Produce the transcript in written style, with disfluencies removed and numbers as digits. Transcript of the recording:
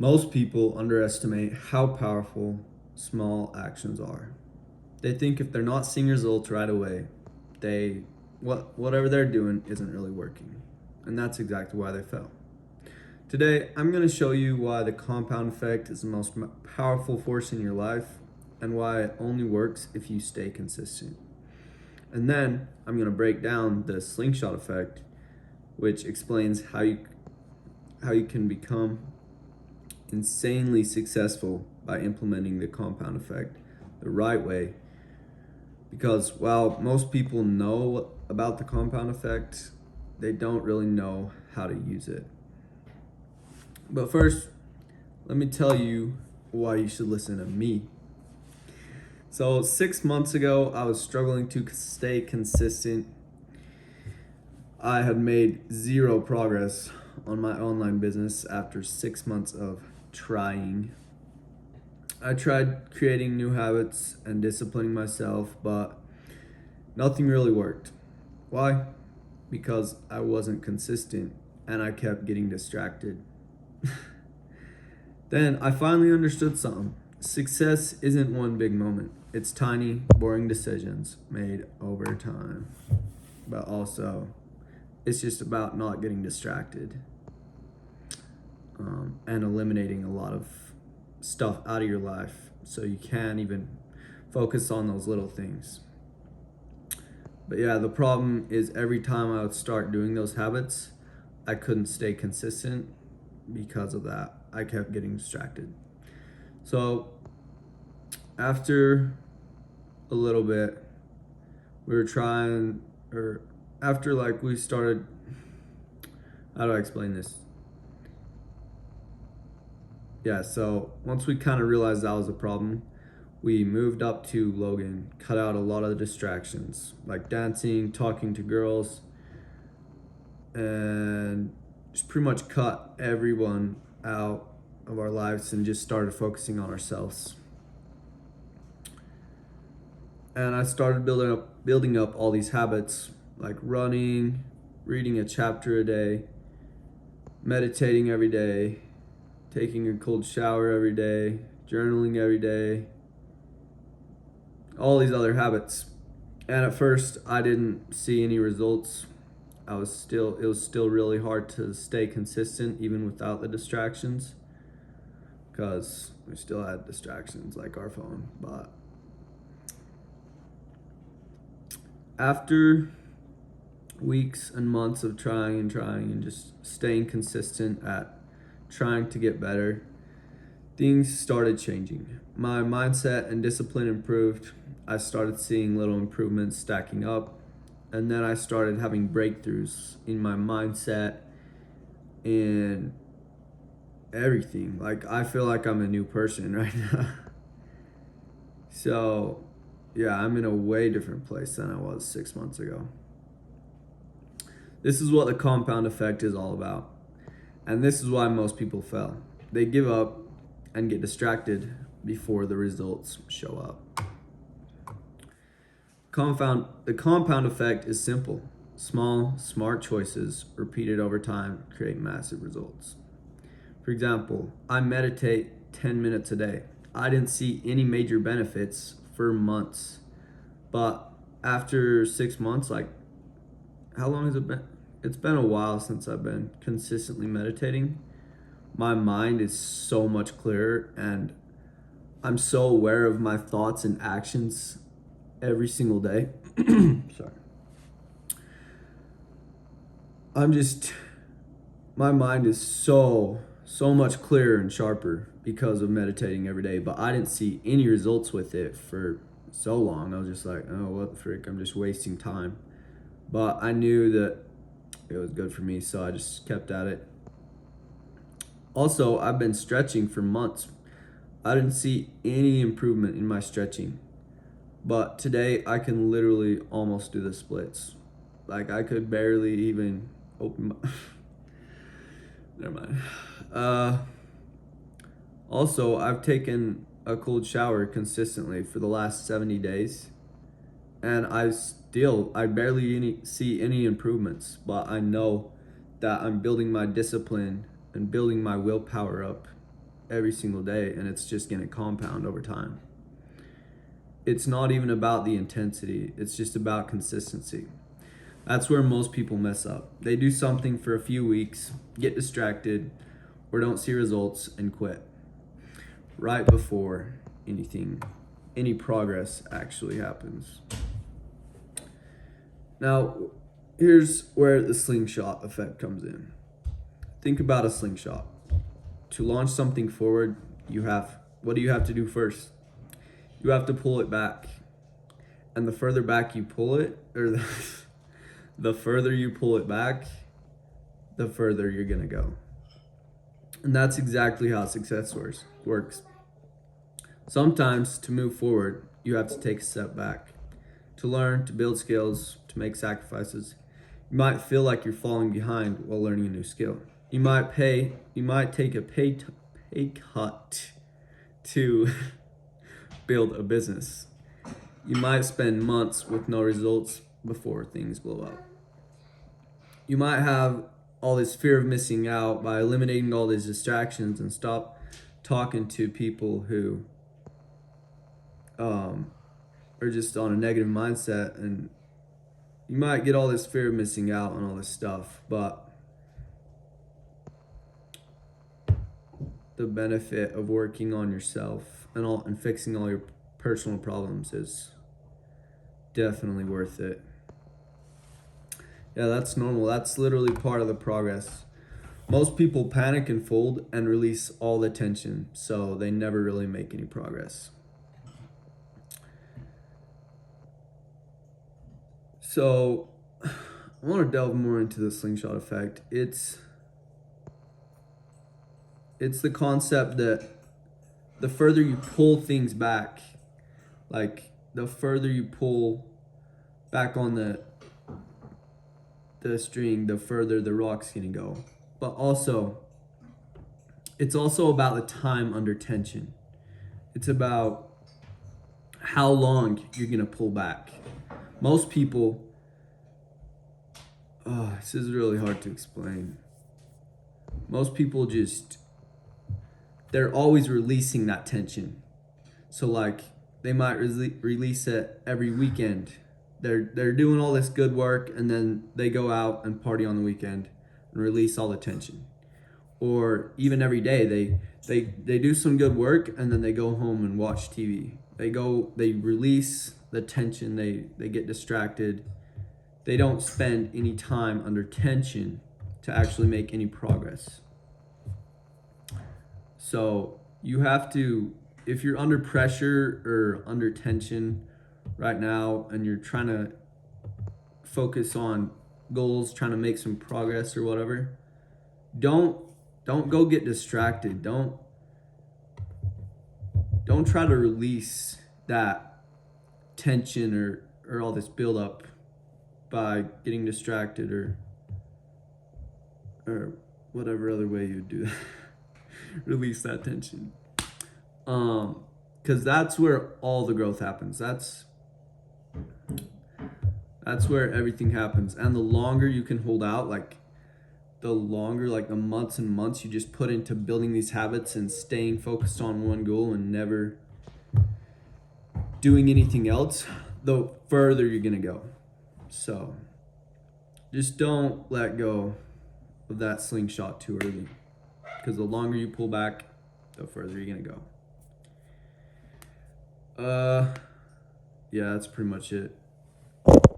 Most people underestimate how powerful small actions are. They think if they're not seeing results right away, whatever they're doing isn't really working. And that's exactly why they fail. Today, I'm going to show you why the compound effect is the most powerful force in your life and why it only works if you stay consistent. And then I'm going to break down the slingshot effect, which explains how you can become insanely successful by implementing the compound effect the right way. Because while most people know about the compound effect, they don't really know how to use it. But first, let me tell you why you should listen to me. So 6 months ago, I was struggling to stay consistent. I had made zero progress on my online business after 6 months of trying. I tried creating new habits and disciplining myself, but nothing really worked. Why? Because I wasn't consistent and I kept getting distracted. Then I finally understood something. Success isn't one big moment. It's tiny, boring decisions made over time. But also, it's just about not getting distracted and eliminating a lot of stuff out of your life so you can even focus on those little things. But yeah, the problem is every time I would start doing those habits, I couldn't stay consistent because of that. I kept getting distracted. So after a little bit, we were trying, or after we started, how do I explain this? Yeah, so once we kind of realized that was a problem, we moved up to Logan, cut out a lot of the distractions, like dancing, talking to girls, and just pretty much cut everyone out of our lives and just started focusing on ourselves. And I started building up all these habits like running, reading a chapter a day, meditating every day, taking a cold shower every day, journaling every day, all these other habits. And at first I didn't see any results. It was still really hard to stay consistent even without the distractions, because we still had distractions like our phone. But after weeks and months of trying and just staying consistent at trying to get better, things started changing. My mindset and discipline improved. I started seeing little improvements stacking up, and then I started having breakthroughs in my mindset and everything. Like, I feel like I'm a new person right now. So yeah, I'm in a way different place than I was 6 months ago. This is what the compound effect is all about. And this is why most people fail. They give up and get distracted before the results show up. The compound effect is simple. Small, smart choices repeated over time create massive results. For example, I meditate 10 minutes a day. I didn't see any major benefits for months. But after 6 months, how long has it been? It's been a while since I've been consistently meditating. My mind is so much clearer and I'm so aware of my thoughts and actions every single day. Sorry. My mind is so much clearer and sharper because of meditating every day, but I didn't see any results with it for so long. I was just like, oh, what the frick, I'm just wasting time. But I knew that it was good for me, so I just kept at it. Also, I've been stretching for months. I didn't see any improvement in my stretching, but today I can literally almost do the splits. Like, I could barely even open my never mind. Also, I've taken a cold shower consistently for the last 70 days, and I barely see any improvements, but I know that I'm building my discipline and building my willpower up, every single day, and it's just going to compound over time. It's not even about the intensity, it's just about consistency. That's where most people mess up. They do something for a few weeks, get distracted, or don't see results and quit right before any progress actually happens. Now, here's where the slingshot effect comes in. Think about a slingshot. To launch something forward, what do you have to do first? You have to pull it back. And the further back you pull it, or the further you pull it back, the further you're gonna go. And that's exactly how success works. Sometimes to move forward, you have to take a step back. To learn, to build skills, to make sacrifices. You might feel like you're falling behind while learning a new skill. You might take a pay cut to build a business. You might spend months with no results before things blow up. You might have all this fear of missing out by eliminating all these distractions and stop talking to people who are just on a negative mindset, and you might get all this fear of missing out on all this stuff, but the benefit of working on yourself and fixing all your personal problems is definitely worth it. Yeah, that's normal. That's literally part of the progress. Most people panic and fold and release all the tension, so they never really make any progress. So, I want to delve more into the slingshot effect. It's the concept that the further you pull things back, like the further you pull back on the string, the further the rock's gonna go. But also, it's also about the time under tension. It's about how long you're gonna pull back. Most people, this is really hard to explain. Most people they're always releasing that tension. So like they might release it every weekend. They're doing all this good work, and then they go out and party on the weekend and release all the tension. Or even every day they do some good work, and then they go home and watch TV. They release the tension, they get distracted. They don't spend any time under tension to actually make any progress. So you have to, if you're under pressure or under tension right now and you're trying to focus on goals, trying to make some progress or whatever, don't go get distracted. Don't try to release that tension or all this buildup by getting distracted or whatever other way you would do that. Release that tension. Because that's where all the growth happens. That's where everything happens. And the longer you can hold out, like the months and months you just put into building these habits and staying focused on one goal and never doing anything else, the further you're gonna go. So just don't let go of that slingshot too early, because the longer you pull back, the further you're gonna go. Yeah, that's pretty much it.